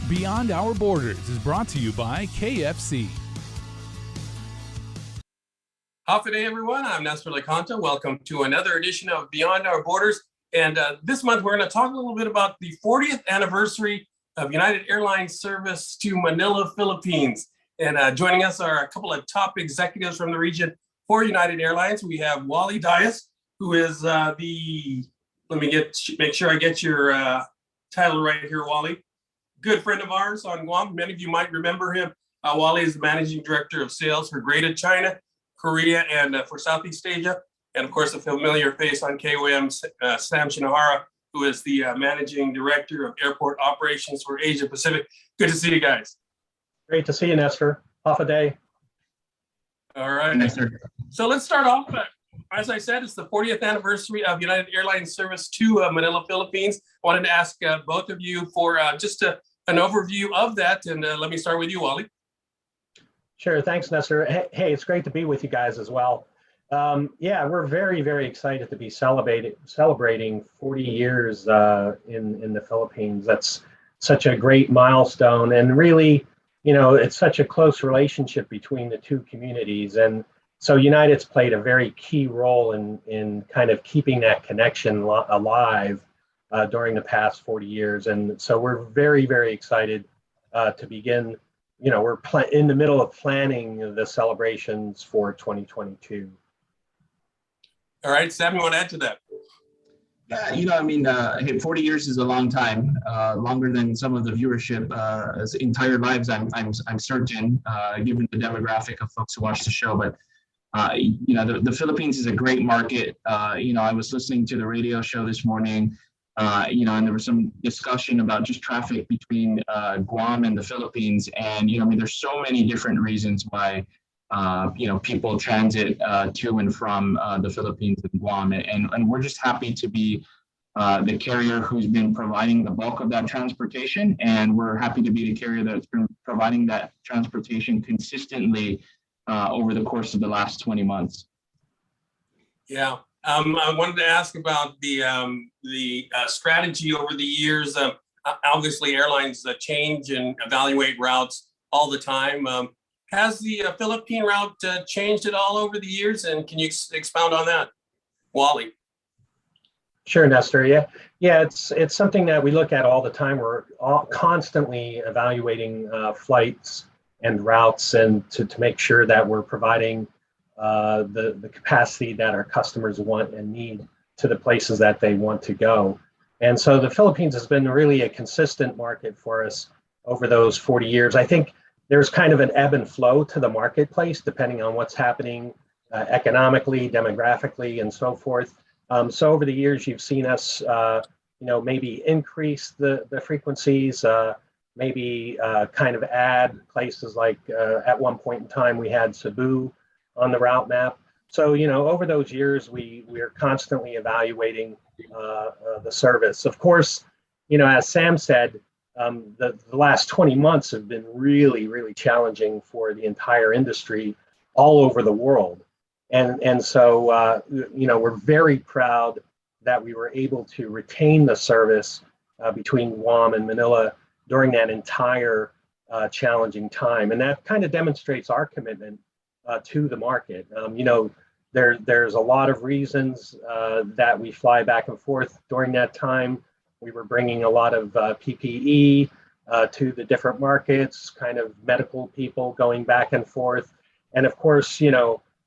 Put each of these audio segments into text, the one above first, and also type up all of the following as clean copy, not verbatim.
Beyond Our Borders is brought to you by KFC. How's today, everyone? I'm Nestor Licanto. Welcome to another edition of Beyond Our Borders. And this month, we're going to talk a little bit about the 40th anniversary of United Airlines service to Manila, Philippines. And joining us are a couple of top executives from the region for United Airlines. We have Wally Dias, who is let me make sure I get your title right here, Wally. Good friend of ours on Guam. Many of you might remember him. Wally is the managing director of sales for Greater China, Korea, and for Southeast Asia. And of course, a familiar face on KUAM, Sam Shinohara, who is the managing director of airport operations for Asia Pacific. Good to see you guys. Great to see you, Nestor. Off a day. All right. Nestor. So let's start off. As I said, it's the 40th anniversary of United Airlines service to Manila, Philippines. I wanted to ask both of you for just an overview of that. And let me start with you, Wally. Sure. Thanks, Nestor. Hey, it's great to be with you guys as well. Yeah, we're very, very excited to be celebrating 40 years in the Philippines. That's such a great milestone. And really, it's such a close relationship between the two communities. And so United's played a very key role in kind of keeping that connection alive during the past 40 years. And so we're very, very excited to begin. We're in the middle of planning the celebrations for 2022. All right, Sam, you want to add to that? Yeah, hey, 40 years is a long time, longer than some of the viewership entire lives, I'm certain, given the demographic of folks who watch the show. But, the Philippines is a great market. I was listening to the radio show this morning, and there was some discussion about just traffic between Guam and the Philippines. And, there's so many different reasons why people transit to and from the Philippines and Guam. And we're just happy to be the carrier who's been providing the bulk of that transportation. And we're happy to be the carrier that's been providing that transportation consistently over the course of the last 20 months. Yeah. I wanted to ask about the strategy over the years. Obviously, airlines change and evaluate routes all the time. Has the Philippine route changed at all over the years? And can you expound on that, Wally? Sure, Nestor. Yeah, it's something that we look at all the time. We're constantly evaluating flights and routes, and to make sure that we're providing the capacity that our customers want and need to the places that they want to go. And so the Philippines has been really a consistent market for us over those 40 years. I think there's kind of an ebb and flow to the marketplace depending on what's happening economically, demographically, and so forth. So over the years, you've seen us, maybe increase the frequencies, maybe kind of add places like at one point in time we had Cebu on the route map. So over those years, we're constantly evaluating the service. Of course, as Sam said, the last 20 months have been really, really challenging for the entire industry all over the world. And so, we're very proud that we were able to retain the service between Guam and Manila during that entire challenging time. And that kind of demonstrates our commitment to the market. There's a lot of reasons that we fly back and forth during that time. We were bringing a lot of PPE to the different markets, kind of medical people going back and forth. And of course,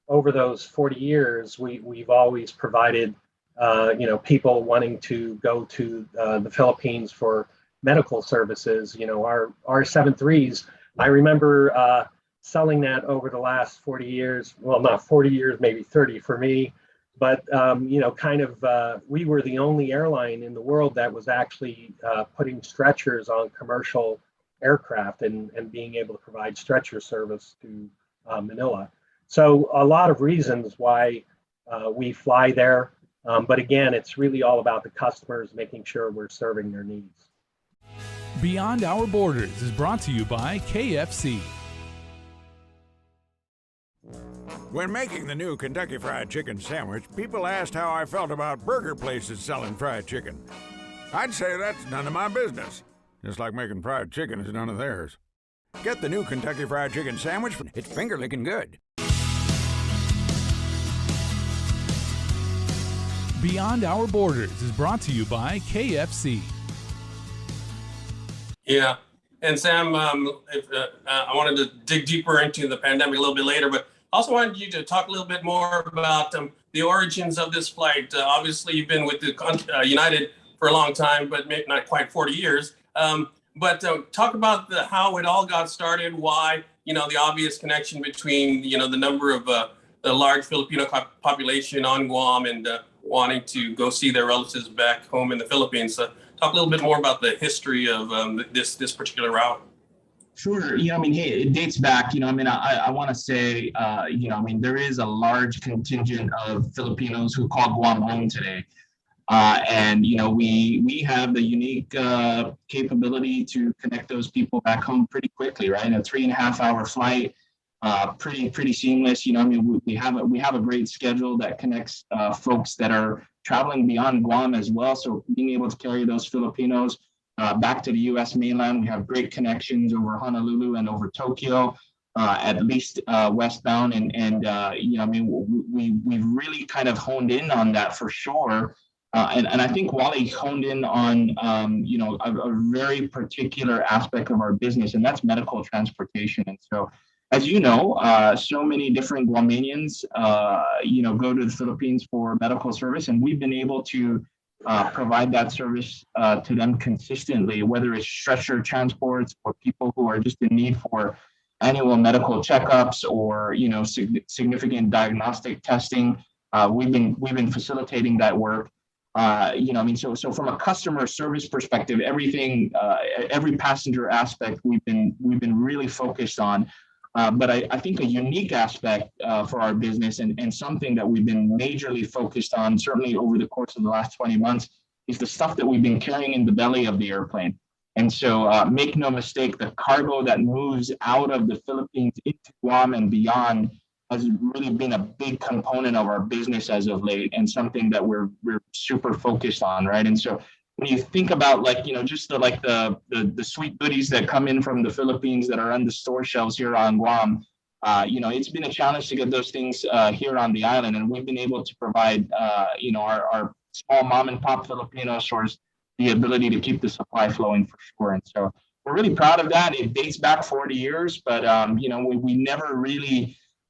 over those 40 years, we've always provided, people wanting to go to the Philippines for medical services. Our 737s, I remember selling that over the last 40 years. Well, not 40 years, maybe 30 for me. But, we were the only airline in the world that was actually putting stretchers on commercial aircraft and being able to provide stretcher service to Manila. So a lot of reasons why we fly there. But again, it's really all about the customers, making sure we're serving their needs. Beyond Our Borders is brought to you by KFC. When making the new Kentucky Fried Chicken sandwich, people asked how I felt about burger places selling fried chicken. I'd say that's none of my business. Just like making fried chicken is none of theirs. Get the new Kentucky Fried Chicken sandwich. It's finger-licking good. Beyond Our Borders is brought to you by KFC. Yeah. And Sam, I wanted to dig deeper into the pandemic a little bit later, but also wanted you to talk a little bit more about the origins of this flight. Obviously, you've been with the United for a long time, but maybe not quite 40 years. But talk about how it all got started, why, the obvious connection between, the number of the large Filipino population on Guam and wanting to go see their relatives back home in the Philippines. Talk a little bit more about the history of this particular route. Sure. Hey, it dates back, I want to say, there is a large contingent of Filipinos who call Guam home today. And we have the unique capability to connect those people back home pretty quickly, right? A 3.5-hour flight, pretty seamless. We have a great schedule that connects folks that are traveling beyond Guam as well. So being able to carry those Filipinos back to the U.S. mainland, we have great connections over Honolulu and over Tokyo, at least westbound. We've really kind of honed in on that for sure. And I think Wally honed in on, a very particular aspect of our business, and that's medical transportation. And so, as so many different Guamanians, go to the Philippines for medical service, and we've been able to provide that service to them consistently, whether it's stretcher transports or people who are just in need for annual medical checkups or, significant diagnostic testing. We've been facilitating that work. So from a customer service perspective, everything, every passenger aspect we've been really focused on. But I think a unique aspect for our business and something that we've been majorly focused on, certainly over the course of the last 20 months, is the stuff that we've been carrying in the belly of the airplane. And so make no mistake, the cargo that moves out of the Philippines into Guam and beyond has really been a big component of our business as of late, and something that we're super focused on, right? And so when you think about just the sweet goodies that come in from the Philippines that are on the store shelves here on Guam, it's been a challenge to get those things here on the island, and we've been able to provide our small mom and pop Filipino stores the ability to keep the supply flowing for sure. And so we're really proud of that. It dates back 40 years, but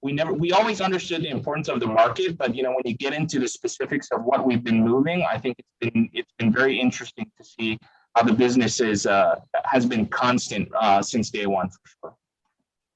we always understood the importance of the market, but when you get into the specifics of what we've been moving, I think it's been very interesting to see how the business has been constant since day one for sure.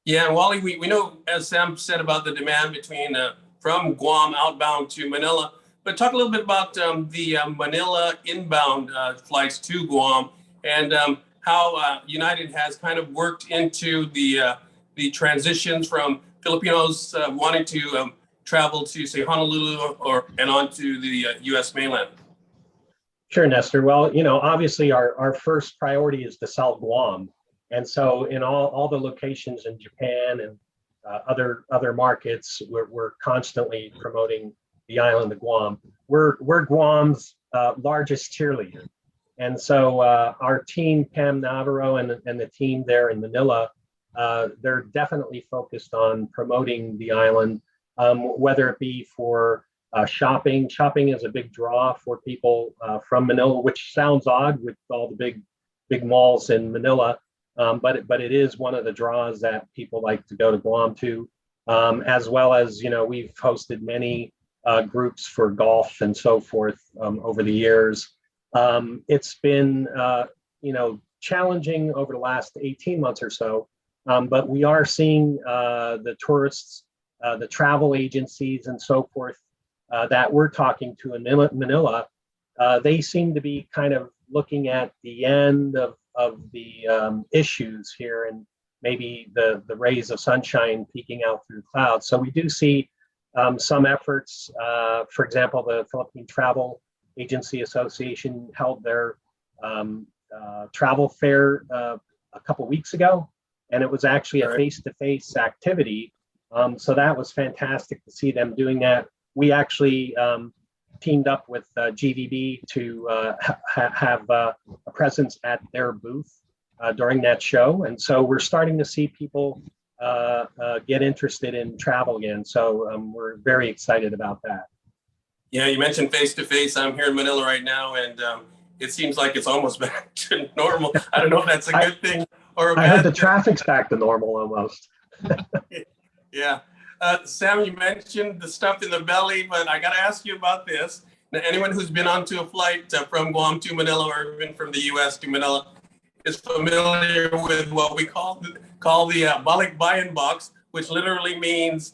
Yeah, and Wally, we know, as Sam said, about the demand between from Guam outbound to Manila, but talk a little bit about the Manila inbound flights to Guam and how United has kind of worked into the transitions from Filipinos wanting to travel to, say, Honolulu and on to the U.S. mainland. Sure, Nestor. Well, obviously our first priority is to sell Guam. And so in all the locations in Japan and other markets, we're constantly promoting the island of Guam. We're Guam's largest cheerleader. And so our team, Pam Navarro and the team there in Manila, they're definitely focused on promoting the island, whether it be for shopping. Shopping is a big draw for people from Manila, which sounds odd with all the big malls in Manila, but it is one of the draws that people like to go to Guam to, as well as we've hosted many groups for golf and so forth over the years. It's been challenging over the last 18 months or so. But we are seeing the tourists, the travel agencies and so forth that we're talking to in Manila, they seem to be kind of looking at the end of the issues here and maybe the rays of sunshine peeking out through clouds. So we do see some efforts. For example, the Philippine Travel Agency Association held their travel fair a couple weeks ago. And it was actually a face-to-face activity. So that was fantastic to see them doing that. We actually teamed up with GVB to have a presence at their booth during that show. And so we're starting to see people get interested in travel again. So we're very excited about that. Yeah, you mentioned face-to-face. I'm here in Manila right now, and it seems like it's almost back to normal. I don't know if that's a good thing or a bad I heard the thing. traffic's back to normal almost. Yeah. Sam, you mentioned the stuff in the belly, but I got to ask you about this. Now, anyone who's been onto a flight from Guam to Manila or even from the U.S. to Manila is familiar with what we call the balikbayan box, which literally means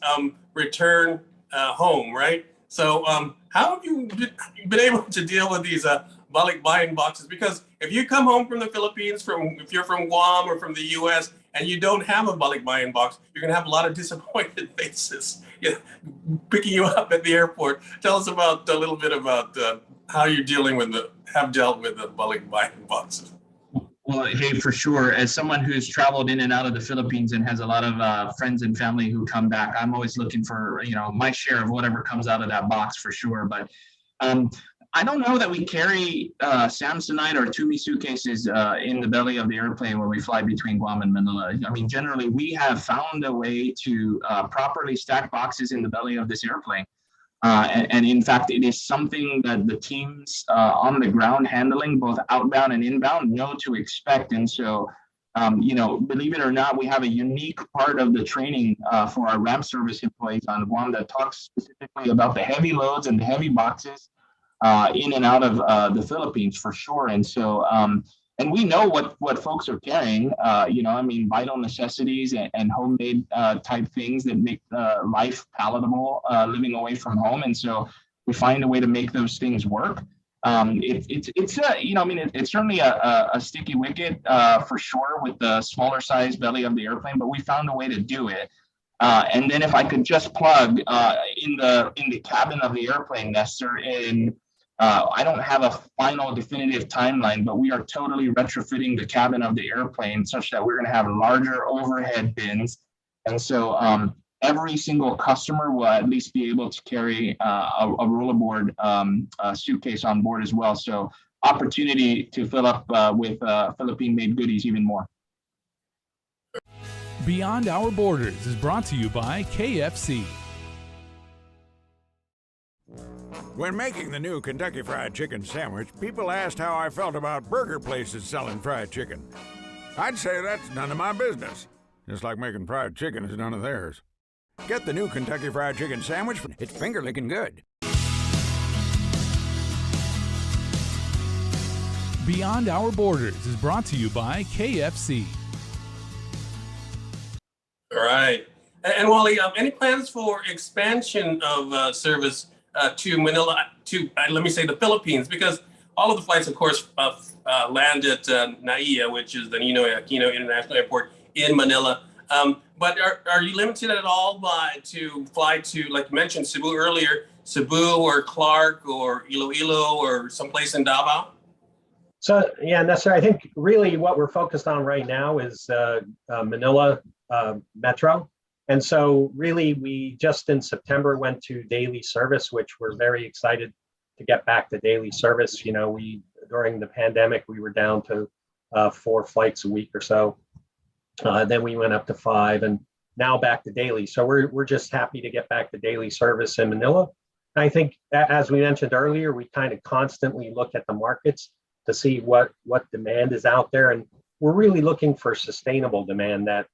return home, right? So how have you been able to deal with these balikbayan boxes? Because if you come home from the Philippines, if you're from Guam or from the U.S., and you don't have a balikbayan box, you're going to have a lot of disappointed faces picking you up at the airport. Tell us about a little bit about how you're dealing with have dealt with the balikbayan boxes. Well, hey, for sure. As someone who's traveled in and out of the Philippines and has a lot of friends and family who come back, I'm always looking for, my share of whatever comes out of that box for sure. But I don't know that we carry Samsonite or Tumi suitcases in the belly of the airplane when we fly between Guam and Manila. I mean, generally, we have found a way to properly stack boxes in the belly of this airplane. And in fact, it is something that the teams on the ground handling both outbound and inbound know to expect. And so, believe it or not, we have a unique part of the training for our ramp service employees on Guam that talks specifically about the heavy loads and the heavy boxes in and out of the Philippines for sure. And so, and we know what folks are carrying, vital necessities and homemade type things that make life palatable living away from home. And so we find a way to make those things work. It's certainly a sticky wicket for sure with the smaller size belly of the airplane, but we found a way to do it. And then if I could just plug in the cabin of the airplane, Nestor, I don't have a final definitive timeline, but we are totally retrofitting the cabin of the airplane such that we're going to have larger overhead bins. And so every single customer will at least be able to carry a rollerboard suitcase on board as well. So opportunity to fill up with Philippine-made goodies even more. Beyond Our Borders is brought to you by KFC. When making the new Kentucky Fried Chicken sandwich, people asked how I felt about burger places selling fried chicken. I'd say that's none of my business, just like making fried chicken is none of theirs. Get the new Kentucky Fried Chicken sandwich. It's finger-licking good. Beyond Our Borders is brought to you by KFC. All right. And Wally, any plans for expansion of service to Manila, let me say the Philippines, because all of the flights, of course, land at NAIA, which is the Ninoy Aquino International Airport in Manila. But are you limited at all to fly to, like you mentioned, Cebu earlier, Cebu or Clark or Iloilo or someplace in Davao? So, yeah, Nestor, I think really what we're focused on right now is Manila Metro. And so really, we just in September went to daily service, which we're very excited to get back to daily service. During the pandemic, we were down to 4 flights a week or so. Then we went up to 5 and now back to daily. So we're just happy to get back to daily service in Manila. I think, as we mentioned earlier, we kind of constantly look at the markets to see what demand is out there. And we're really looking for sustainable demand that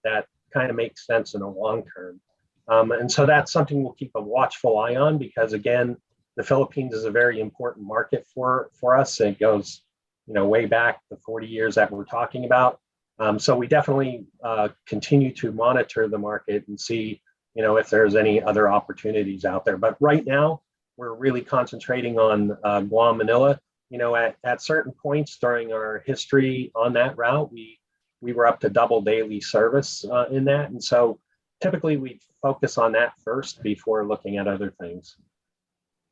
kind of makes sense in the long term. And so that's something we'll keep a watchful eye on, because again, the Philippines is a very important market for us. It goes, way back the 40 years that we're talking about. So we definitely continue to monitor the market and see, if there's any other opportunities out there. But right now, we're really concentrating on Guam, Manila. At certain points during our history on that route, we were up to double daily service in that. And so typically we focus on that first before looking at other things.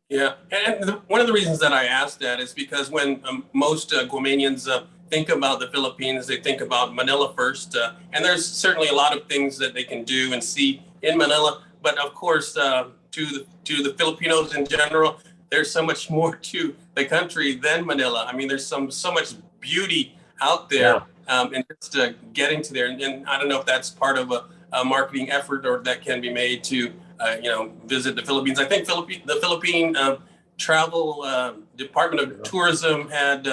Yeah, and one of the reasons that I asked that is because when most Guamanians think about the Philippines, they think about Manila first. And there's certainly a lot of things that they can do and see in Manila. But of course, to the Filipinos in general, there's so much more to the country than Manila. I mean, there's so much beauty out there, and just getting to there. And I don't know if that's part of a marketing effort or that can be made to, visit the Philippines. I think the Philippine Travel Department of Tourism had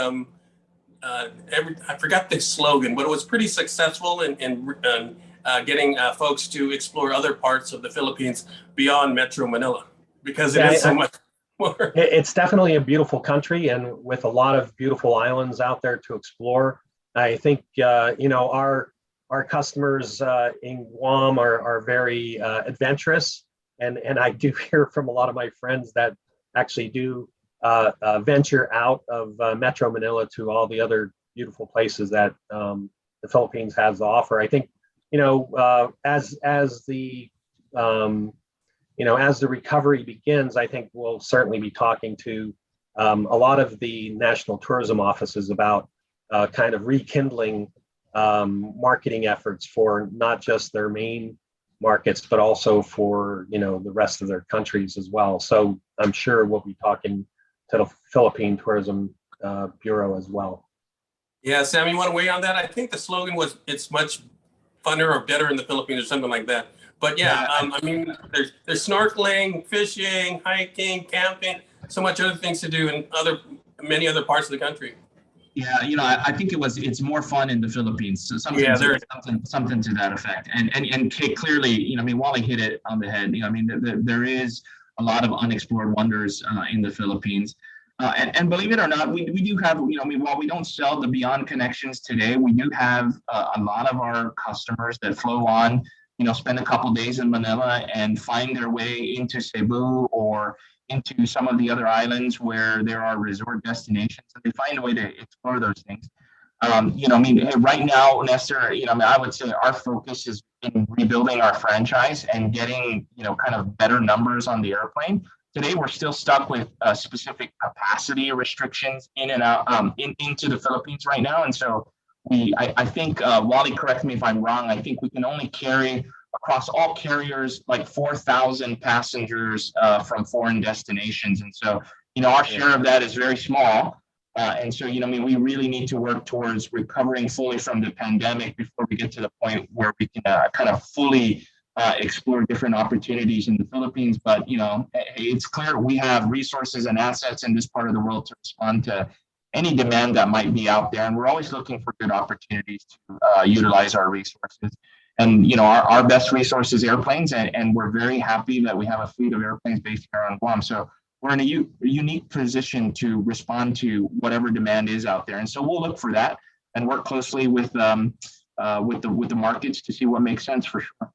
I forgot the slogan, but it was pretty successful in getting folks to explore other parts of the Philippines beyond Metro Manila, because it is so much more. It's definitely a beautiful country, and with a lot of beautiful islands out there to explore. I think our customers in Guam are very adventurous, and I do hear from a lot of my friends that actually do venture out of Metro Manila to all the other beautiful places that the Philippines has to offer. I think as the recovery begins, I think we'll certainly be talking to a lot of the national tourism offices about kind of rekindling marketing efforts for not just their main markets, but also for the rest of their countries as well. So I'm sure we'll be talking to the Philippine Tourism Bureau as well. Yeah, Sam, you want to weigh on that? I think the slogan was "It's much funner or better in the Philippines" or something like that. But I mean, there's snorkeling, fishing, hiking, camping, so much other things to do in many other parts of the country. Yeah, I think it's more fun in the Philippines. So something to that effect. And clearly, Wally hit it on the head. There is a lot of unexplored wonders in the Philippines. And believe it or not, we do have, while we don't sell the Beyond connections today, we do have a lot of our customers that flow on, spend a couple days in Manila and find their way into Cebu or into some of the other islands where there are resort destinations, and they find a way to explore those things. Right now, Nestor, I would say our focus is in rebuilding our franchise and getting, kind of better numbers on the airplane. Today, we're still stuck with specific capacity restrictions in and out into the Philippines right now. And so I think, Wally, correct me if I'm wrong, I think we can only carry across all carriers like 4,000 passengers from foreign destinations. And so, our share of that is very small. And so, we really need to work towards recovering fully from the pandemic before we get to the point where we can kind of fully explore different opportunities in the Philippines. But, it's clear we have resources and assets in this part of the world to respond to any demand that might be out there. And we're always looking for good opportunities to utilize our resources. And, our best resource is airplanes. And we're very happy that we have a fleet of airplanes based here on Guam. So we're in a unique position to respond to whatever demand is out there. And so we'll look for that and work closely with the markets to see what makes sense for sure.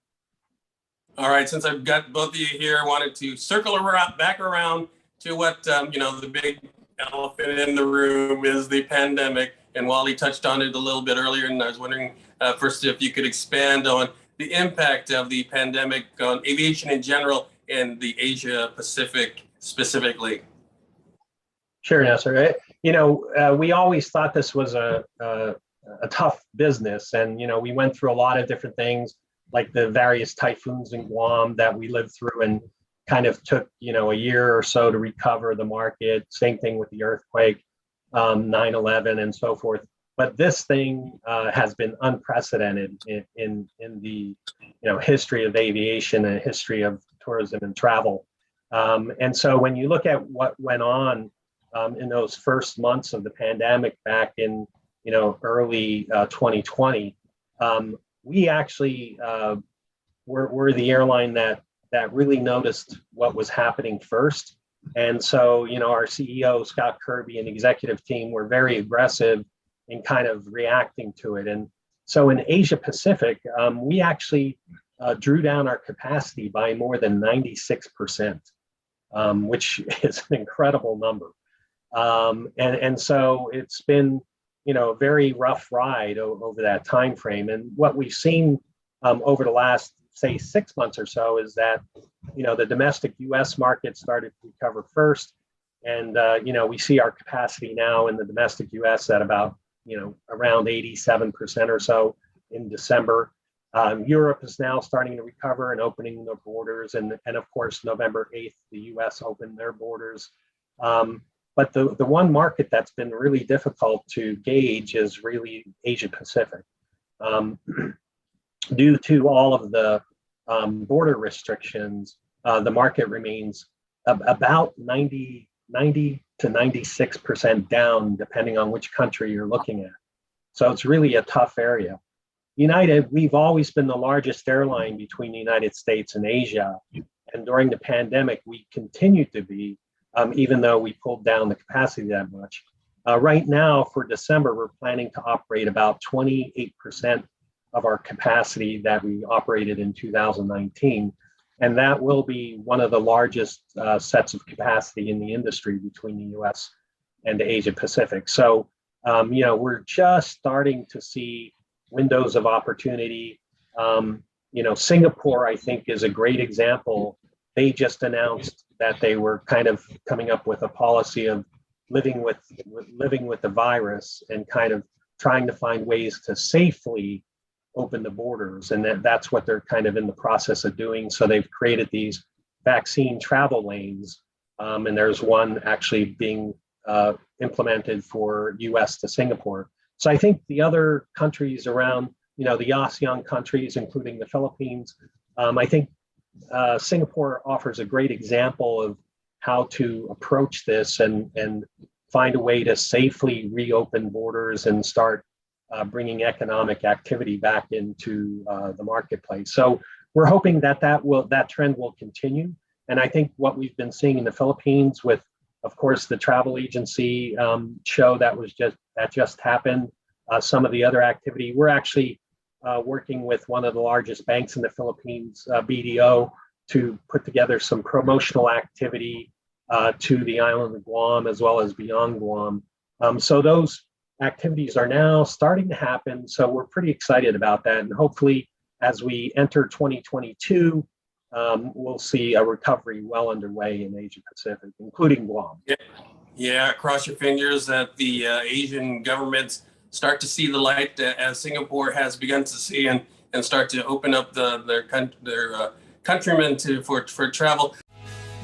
All right, since I've got both of you here, I wanted to circle back around to what, the big elephant in the room is the pandemic. And Wally touched on it a little bit earlier, and I was wondering first if you could expand on the impact of the pandemic on aviation in general and the Asia Pacific specifically. Sure, Nestor. We always thought this was a tough business, and we went through a lot of different things, like the various typhoons in Guam that we lived through and kind of took, a year or so to recover the market. Same thing with the earthquake, 9/11 and so forth. But this thing has been unprecedented in the, history of aviation and history of tourism and travel. And so when you look at what went on in those first months of the pandemic back in, early 2020, we actually were the airline that really noticed what was happening first. And so, our CEO, Scott Kirby, and executive team were very aggressive in kind of reacting to it. And so in Asia Pacific, we actually drew down our capacity by more than 96%, which is an incredible number. And so it's been, a very rough ride over that time frame. And what we've seen over the last, say, 6 months or so is that, the domestic U.S. market started to recover first. And, we see our capacity now in the domestic U.S. at about, around 87% or so in December. Europe is now starting to recover and opening their borders. And of course, November 8th, the U.S. opened their borders. But the one market that's been really difficult to gauge is really Asia Pacific. Due to all of the border restrictions, the market remains about 90 to 96% down, depending on which country you're looking at. So it's really a tough area. United, we've always been the largest airline between the United States and Asia. And during the pandemic, we continued to be, even though we pulled down the capacity that much. Right now, for December, we're planning to operate about 28% of our capacity that we operated in 2019. And that will be one of the largest sets of capacity in the industry between the US and Asia Pacific. So, we're just starting to see windows of opportunity. Singapore, I think, is a great example. They just announced that they were kind of coming up with a policy of living with the virus and kind of trying to find ways to safely open the borders. And that's what they're kind of in the process of doing. So they've created these vaccine travel lanes. And there's one actually being implemented for US to Singapore. So I think the other countries around, the ASEAN countries, including the Philippines, I think Singapore offers a great example of how to approach this and find a way to safely reopen borders and start bringing economic activity back into the marketplace. So we're hoping that trend will continue. And I think what we've been seeing in the Philippines with, of course, the travel agency show that just happened, some of the other activity, we're actually working with one of the largest banks in the Philippines, BDO, to put together some promotional activity to the island of Guam as well as beyond Guam. So those activities are now starting to happen. So we're pretty excited about that. And hopefully, as we enter 2022, we'll see a recovery well underway in Asia Pacific, including Guam. Yeah, cross your fingers that the Asian governments start to see the light as Singapore has begun to see and start to open up their countrymen for travel.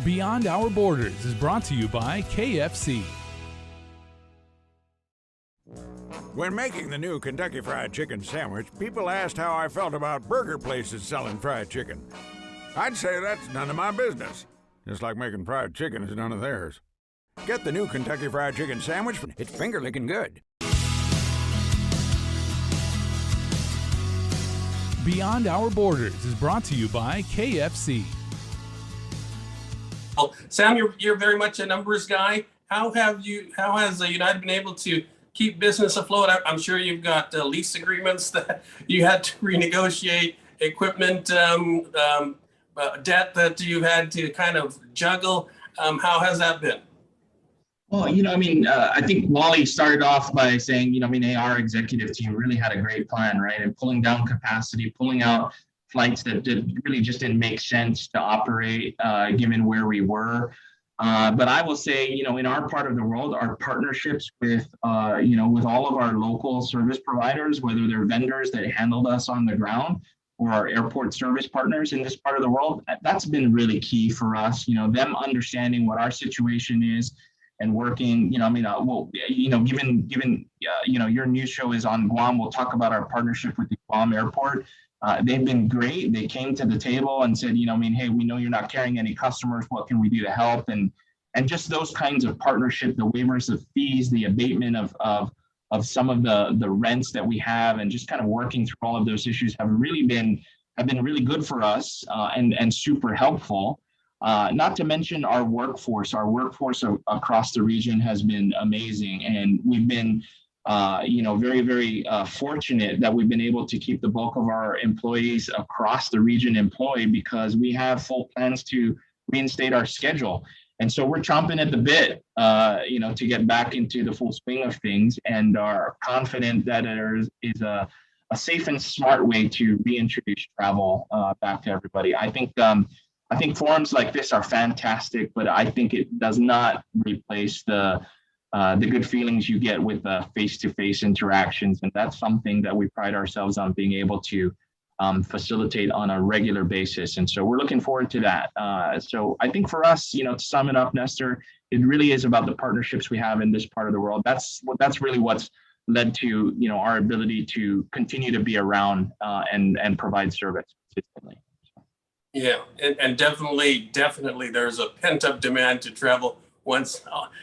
Beyond Our Borders is brought to you by KFC. When making the new Kentucky Fried Chicken sandwich, people asked how I felt about burger places selling fried chicken. I'd say that's none of my business. Just like making fried chicken is none of theirs. Get the new Kentucky Fried Chicken sandwich. It's finger-licking good. Beyond Our Borders is brought to you by KFC. Well, Sam, you're very much a numbers guy. How has United been able to keep business afloat? I'm sure you've got lease agreements that you had to renegotiate, equipment debt that you had to kind of juggle. How has that been? Well, I think Wally started off by saying, our executive team really had a great plan, right? And pulling down capacity, pulling out flights that really just didn't make sense to operate given where we were. But I will say, in our part of the world, our partnerships with all of our local service providers, whether they're vendors that handled us on the ground or our airport service partners in this part of the world, that's been really key for us. Them understanding what our situation is and working. Given your news show is on Guam, we'll talk about our partnership with the Guam airport. They've been great. They came to the table and said, hey, we know you're not carrying any customers. What can we do to help? And just those kinds of partnership, the waivers of fees, the abatement of some of the rents that we have, and just kind of working through all of those issues have been really good for us and super helpful. Not to mention our workforce. Our workforce across the region has been amazing, and we've been very, very fortunate that we've been able to keep the bulk of our employees across the region employed because we have full plans to reinstate our schedule. And so we're chomping at the bit, to get back into the full swing of things, and are confident that there is a safe and smart way to reintroduce travel back to everybody. I think forums like this are fantastic, but I think it does not replace the good feelings you get with face-to-face interactions. And that's something that we pride ourselves on being able to facilitate on a regular basis. And so we're looking forward to that. So I think for us, to sum it up, Nestor, it really is about the partnerships we have in this part of the world. That's really what's led to, our ability to continue to be around and provide service consistently. Yeah, and definitely there's a pent-up demand to travel once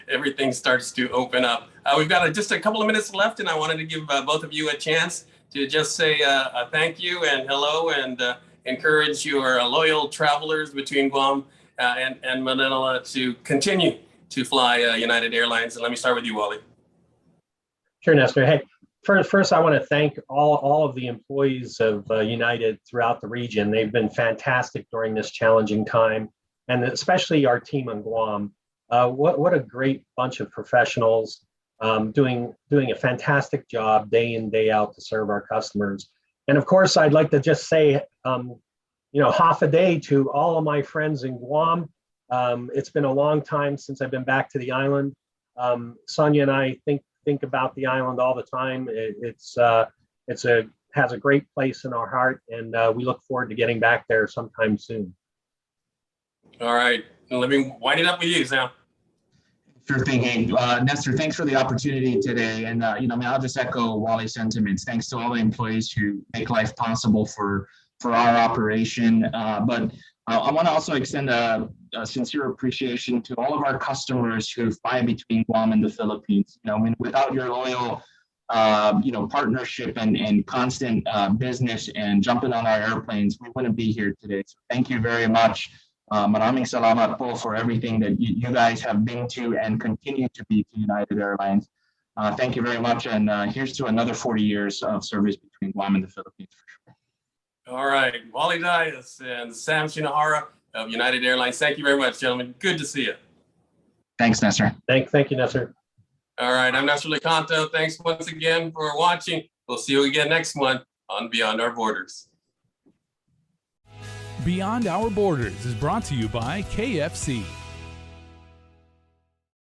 everything starts to open up. We've got just a couple of minutes left, and I wanted to give both of you a chance to just say a thank you and hello, and encourage your loyal travelers between Guam and Manila to continue to fly United Airlines. And let me start with you, Wally. Sure, Nestor. Hey, first, I want to thank all of the employees of United throughout the region. They've been fantastic during this challenging time, and especially our team on Guam. What a great bunch of professionals doing a fantastic job day in, day out to serve our customers. And of course, I'd like to just say, half a day to all of my friends in Guam. It's been a long time since I've been back to the island. Sonia and I think about the island all the time. It has a great place in our heart, and we look forward to getting back there sometime soon. All right, let me wind it up with you, Sam. Sure thing. Hey, Nestor, thanks for the opportunity today. And I'll just echo Wally's sentiments. Thanks to all the employees who make life possible for our operation. But I want to also extend a sincere appreciation to all of our customers who fly between Guam and the Philippines. Without your loyal, partnership and constant business and jumping on our airplanes, we wouldn't be here today. So thank you very much. Maraming salamat po for everything that you guys have been to and continue to be to United Airlines. Thank you very much. And here's to another 40 years of service between Guam and the Philippines for sure. All right, Wally Dias and Sam Shinohara of United Airlines. Thank you very much, gentlemen. Good to see you. Thanks, Nestor. Thank you, Nestor. All right, I'm Nestor Licanto. Thanks once again for watching. We'll see you again next month on Beyond Our Borders. Beyond Our Borders is brought to you by KFC.